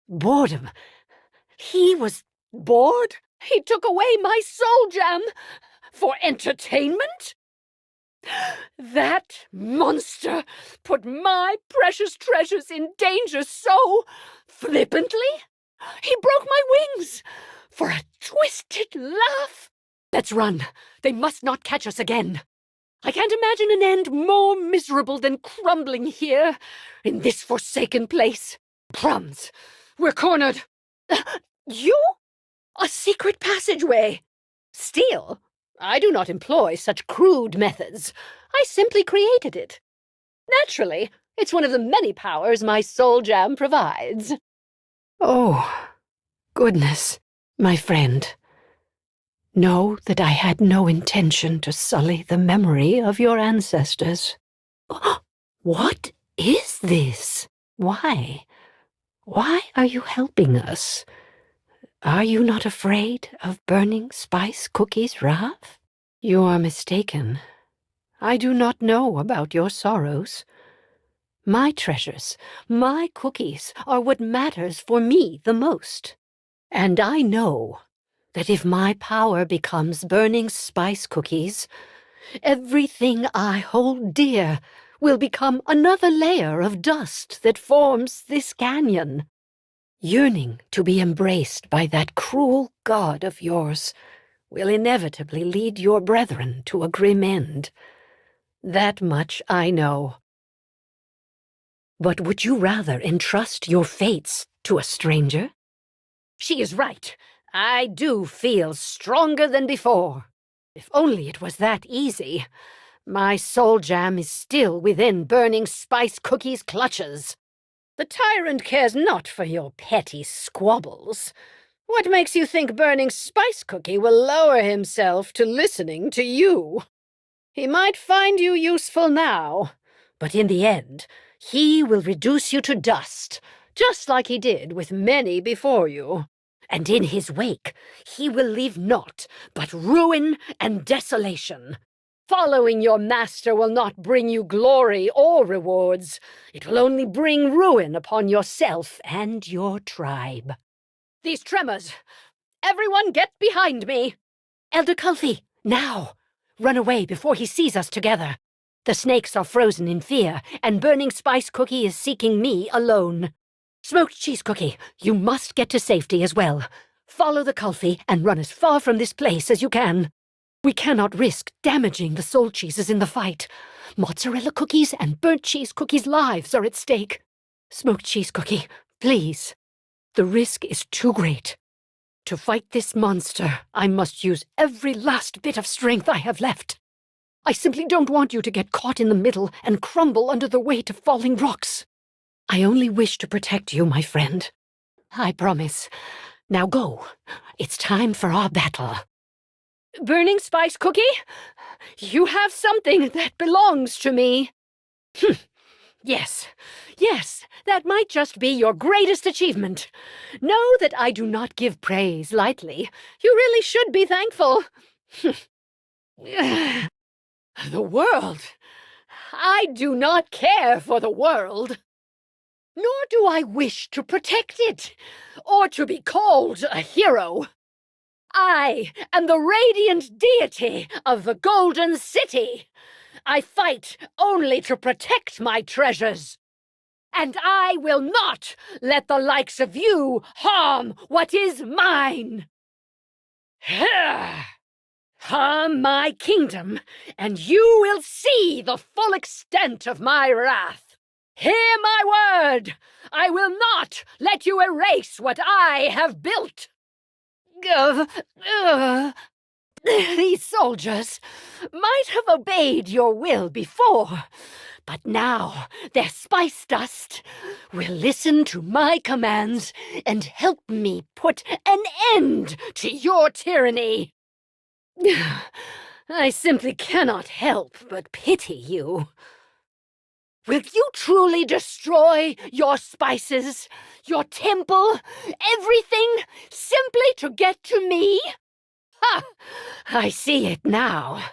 Boredom. He was bored? He took away my soul gem for entertainment? That monster put my precious treasures in danger so flippantly? He broke my wings for a twisted laugh. Let's run. They must not catch us again. I can't imagine an end more miserable than crumbling here in this forsaken place. Crumbs! We're cornered. You? A secret passageway? Steal? I do not employ such crude methods. I simply created it. Naturally, it's one of the many powers my soul jam provides. Oh, goodness, my friend. Know that I had no intention to sully the memory of your ancestors. What is this? Why? Why are you helping us? Are you not afraid of burning spice cookies' wrath? You are mistaken. I do not know about your sorrows. My treasures, my cookies, are what matters for me the most. And I know that if my power becomes burning spice cookies, everything I hold dear will become another layer of dust that forms this canyon. Yearning to be embraced by that cruel god of yours will inevitably lead your brethren to a grim end. That much I know. But would you rather entrust your fates to a stranger? She is right. I do feel stronger than before. If only it was that easy. My soul jam is still within burning spice cookies' clutches. The tyrant cares not for your petty squabbles. What makes you think burning spice cookie will lower himself to listening to you? He might find you useful now, but in the end, he will reduce you to dust, just like he did with many before you. And in his wake, he will leave naught but ruin and desolation. Following your master will not bring you glory or rewards. It will only bring ruin upon yourself and your tribe. These tremors! Everyone get behind me! Elder Culfy, now! Run away before he sees us together. The snakes are frozen in fear, and Burning Spice Cookie is seeking me alone. Smoked Cheese Cookie, you must get to safety as well. Follow the Culfy and run as far from this place as you can. We cannot risk damaging the soul cheeses in the fight. Mozzarella cookies and burnt cheese cookies' lives are at stake. Smoked Cheese Cookie, please. The risk is too great. To fight this monster, I must use every last bit of strength I have left. I simply don't want you to get caught in the middle and crumble under the weight of falling rocks. I only wish to protect you, my friend. I promise. Now go. It's time for our battle. Burning Spice Cookie, you have something that belongs to me. Yes, that might just be your greatest achievement. Know that I do not give praise lightly. You really should be thankful. The world. I do not care for the world. Nor do I wish to protect it, or to be called a hero. I am the radiant deity of the Golden City. I fight only to protect my treasures. And I will not let the likes of you harm what is mine. Harm my kingdom, and you will see the full extent of my wrath. Hear my word! I will not let you erase what I have built. These soldiers might have obeyed your will before, but now their spice dust will listen to my commands and help me put an end to your tyranny. I simply cannot help but pity you. Will you truly destroy your spices, your temple, everything, simply to get to me? Ha! I see it now.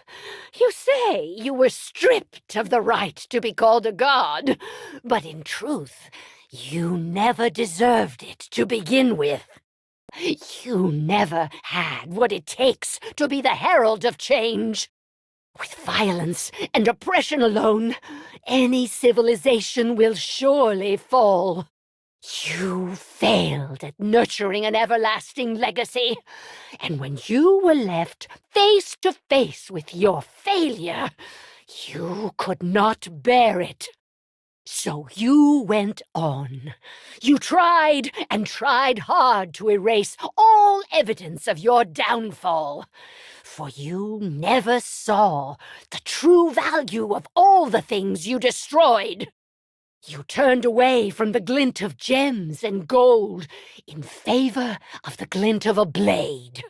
You say you were stripped of the right to be called a god, but in truth, you never deserved it to begin with. You never had what it takes to be the herald of change. With violence and oppression alone, any civilization will surely fall. You failed at nurturing an everlasting legacy, and when you were left face to face with your failure, you could not bear it. So you went on. You tried and tried hard to erase all evidence of your downfall, for you never saw the true value of all the things you destroyed. You turned away from the glint of gems and gold in favor of the glint of a blade.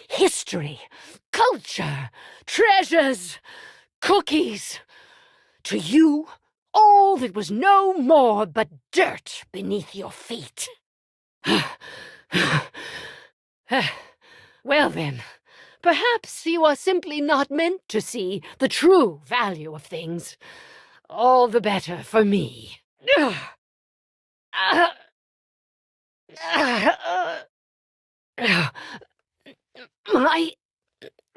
History, culture, treasures, cookies. To you, all that was no more but dirt beneath your feet. Well then, perhaps you are simply not meant to see the true value of things. All the better for me. My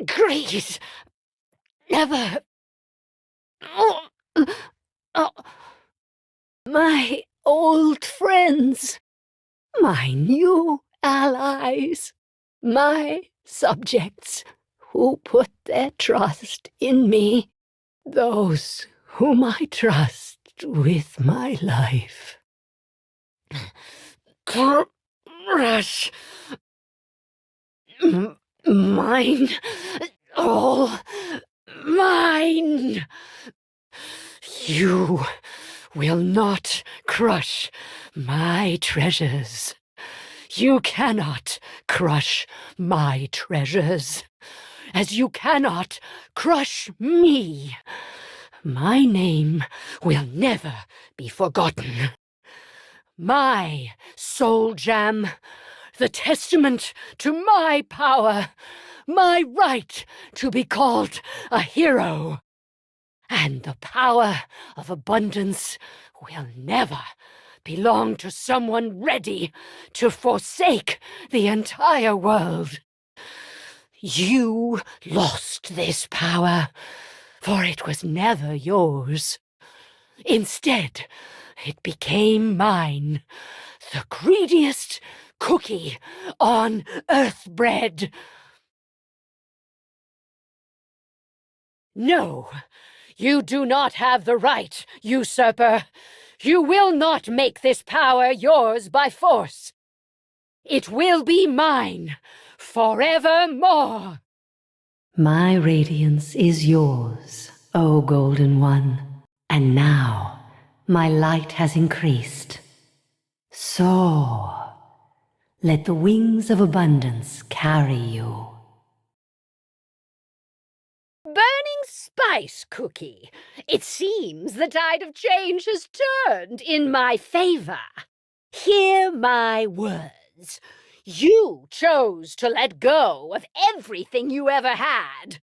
greed never... Oh, my old friends, my new allies, my subjects who put their trust in me, those whom I trust with my life. Crush. Mine. All mine. You will not crush my treasures. You cannot crush my treasures, as you cannot crush me. My name will never be forgotten. My soul gem, the testament to my power, my right to be called a hero. And the power of abundance will never belong to someone ready to forsake the entire world. You lost this power, for it was never yours. Instead, it became mine, the greediest cookie on earth bread. No, you do not have the right, usurper. You will not make this power yours by force. It will be mine forevermore. My radiance is yours, O Golden One, and now my light has increased. Soar. Let the wings of abundance carry you. Burning spice cookie. It seems the tide of change has turned in my favor. Hear my words. You chose to let go of everything you ever had.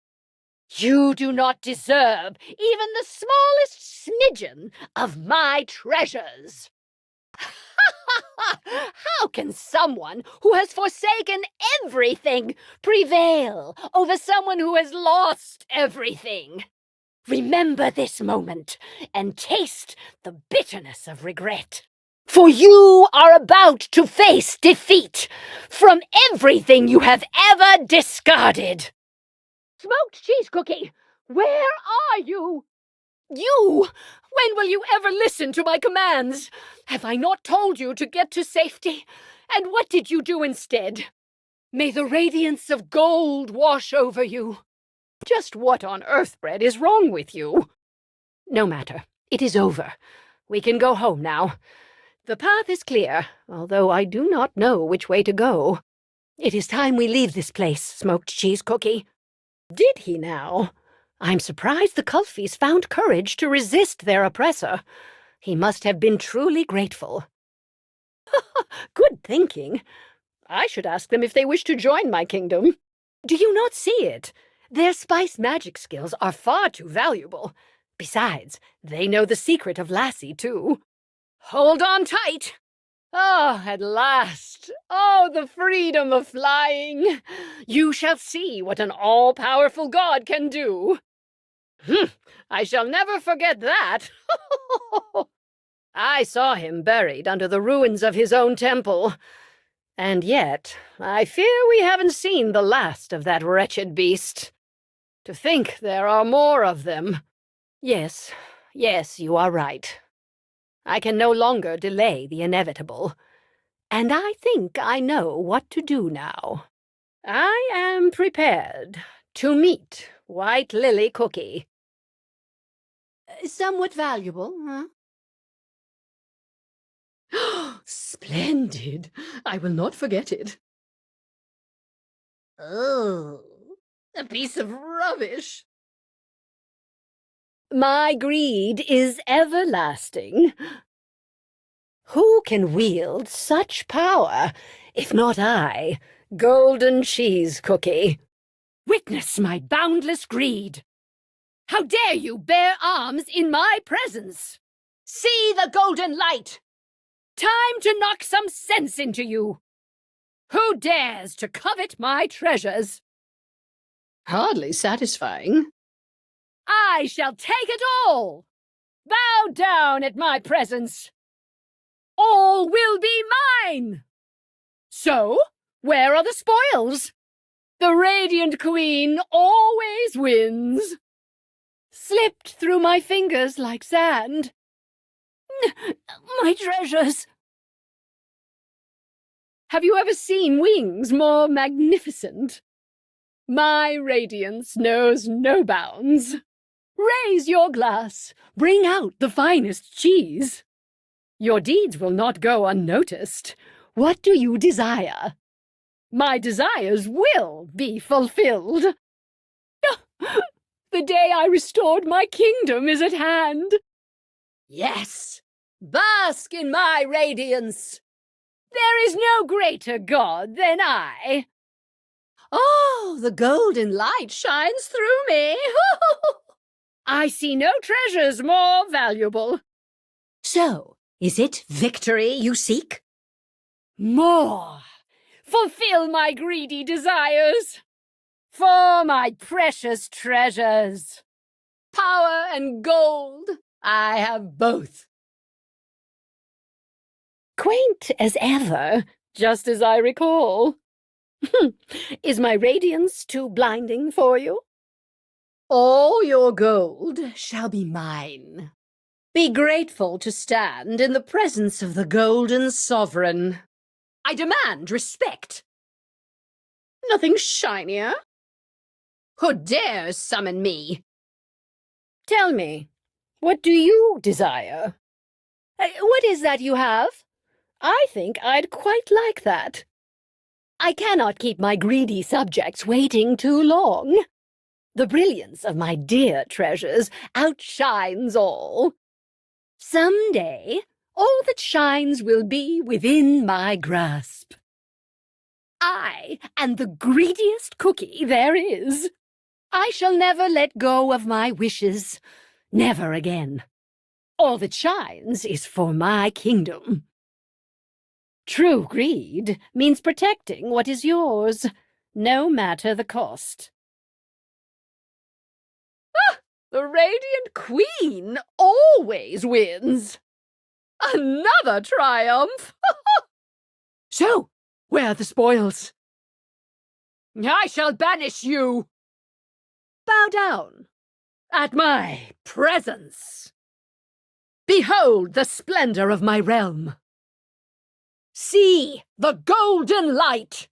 You do not deserve even the smallest smidgen of my treasures. How can someone who has forsaken everything prevail over someone who has lost everything? Remember this moment and taste the bitterness of regret. For you are about to face defeat from everything you have ever discarded. Smoked cheese cookie, where are you? You! When will you ever listen to my commands? Have I not told you to get to safety? And what did you do instead? May the radiance of gold wash over you. Just what on earth, bread, is wrong with you? No matter. It is over. We can go home now. The path is clear, although I do not know which way to go. It is time we leave this place, smoked cheese cookie. Did he now? I'm surprised the Culfies found courage to resist their oppressor. He must have been truly grateful. Good thinking. I should ask them if they wish to join my kingdom. Do you not see it? Their spice magic skills are far too valuable. Besides, they know the secret of Lassie, too. Hold on tight! Ah, at last! Oh, the freedom of flying! You shall see what an all-powerful god can do. I shall never forget that. I saw him buried under the ruins of his own temple. And yet, I fear we haven't seen the last of that wretched beast. To think there are more of them. Yes, you are right. I can no longer delay the inevitable. And I think I know what to do now. I am prepared to meet White Lily Cookie. Somewhat valuable, huh? Splendid! I will not forget it. Oh, a piece of rubbish. My greed is everlasting. Who can wield such power, if not I, Golden Cheese Cookie? Witness my boundless greed. How dare you bear arms in my presence? See the golden light! Time to knock some sense into you. Who dares to covet my treasures? Hardly satisfying. I shall take it all! Bow down at my presence! All will be mine! So, where are the spoils? The Radiant Queen always wins. Slipped through my fingers like sand. My treasures! Have you ever seen wings more magnificent? My radiance knows no bounds. Raise your glass. Bring out the finest cheese. Your deeds will not go unnoticed. What do you desire? My desires will be fulfilled. The day I restored my kingdom is at hand. Yes, bask in my radiance. There is no greater god than I. Oh, the golden light shines through me. I see no treasures more valuable. So, is it victory you seek? More. Fulfill my greedy desires. For my precious treasures. Power and gold. I have both. Quaint as ever, just as I recall. Is my radiance too blinding for you? All your gold shall be mine. Be grateful to stand in the presence of the Golden Sovereign. I demand respect. Nothing shinier. Who dares summon me? Tell me, what do you desire? What is that you have? I think I'd quite like that. I cannot keep my greedy subjects waiting too long. The brilliance of my dear treasures outshines all. Some day, all that shines will be within my grasp. I am the greediest cookie there is. I shall never let go of my wishes. Never again. All that shines is for my kingdom. True greed means protecting what is yours, no matter the cost. The Radiant Queen always wins. Another triumph. So, where are the spoils? I shall banish you. Bow down at my presence. Behold the splendor of my realm. See the golden light.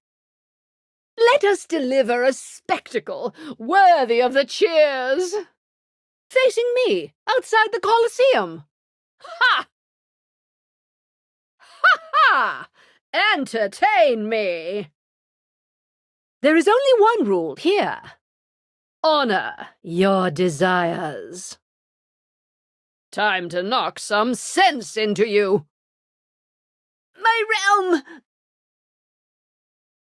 Let us deliver a spectacle worthy of the cheers. Facing me outside the Colosseum. Ha! Ha ha! Entertain me. There is only one rule here. honor your desires. Time to knock some sense into you. My realm!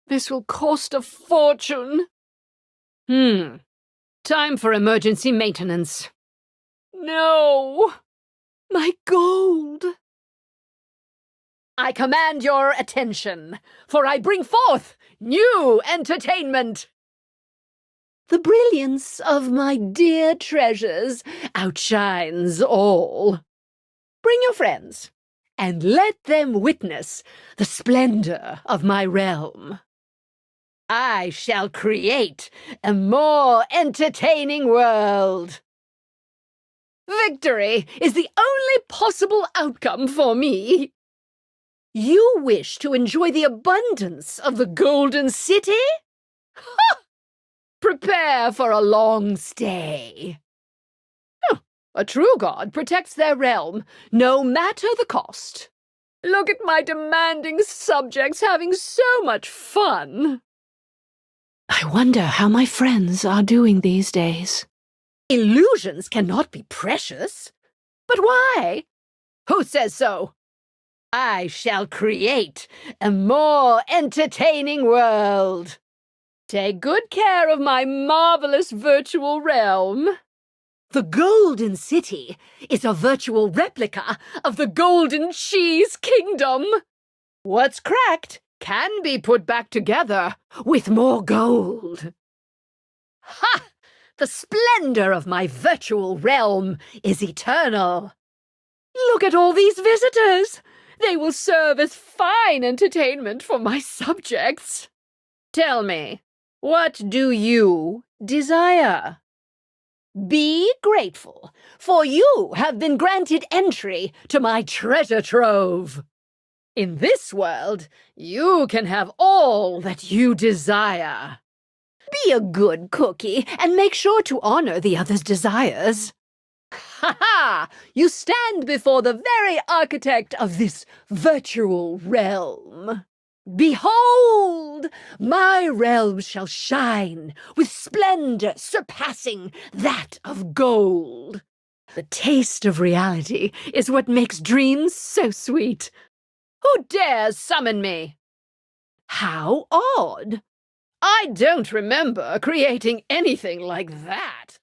This will cost a fortune. Time for emergency maintenance. No! My gold! I command your attention, for I bring forth new entertainment. The brilliance of my dear treasures outshines all. Bring your friends, and let them witness the splendor of my realm. I shall create a more entertaining world. Victory is the only possible outcome for me. You wish to enjoy the abundance of the Golden City? Ha! Prepare for a long stay. A true god protects their realm, no matter the cost. Look at my demanding subjects having so much fun. I wonder how my friends are doing these days. Illusions cannot be precious. But why? Who says so? I shall create a more entertaining world. Take good care of my marvelous virtual realm. The Golden City is a virtual replica of the Golden Cheese Kingdom. What's cracked can be put back together with more gold. Ha! The splendor of my virtual realm is eternal. Look at all these visitors. They will serve as fine entertainment for my subjects. Tell me, what do you desire? Be grateful, for you have been granted entry to my treasure trove. In this world, you can have all that you desire. Be a good cookie and make sure to honor the other's desires. Ha ha! You stand before the very architect of this virtual realm. Behold! My realm shall shine with splendor surpassing that of gold. The taste of reality is what makes dreams so sweet. Who dares summon me? How odd! I don't remember creating anything like that.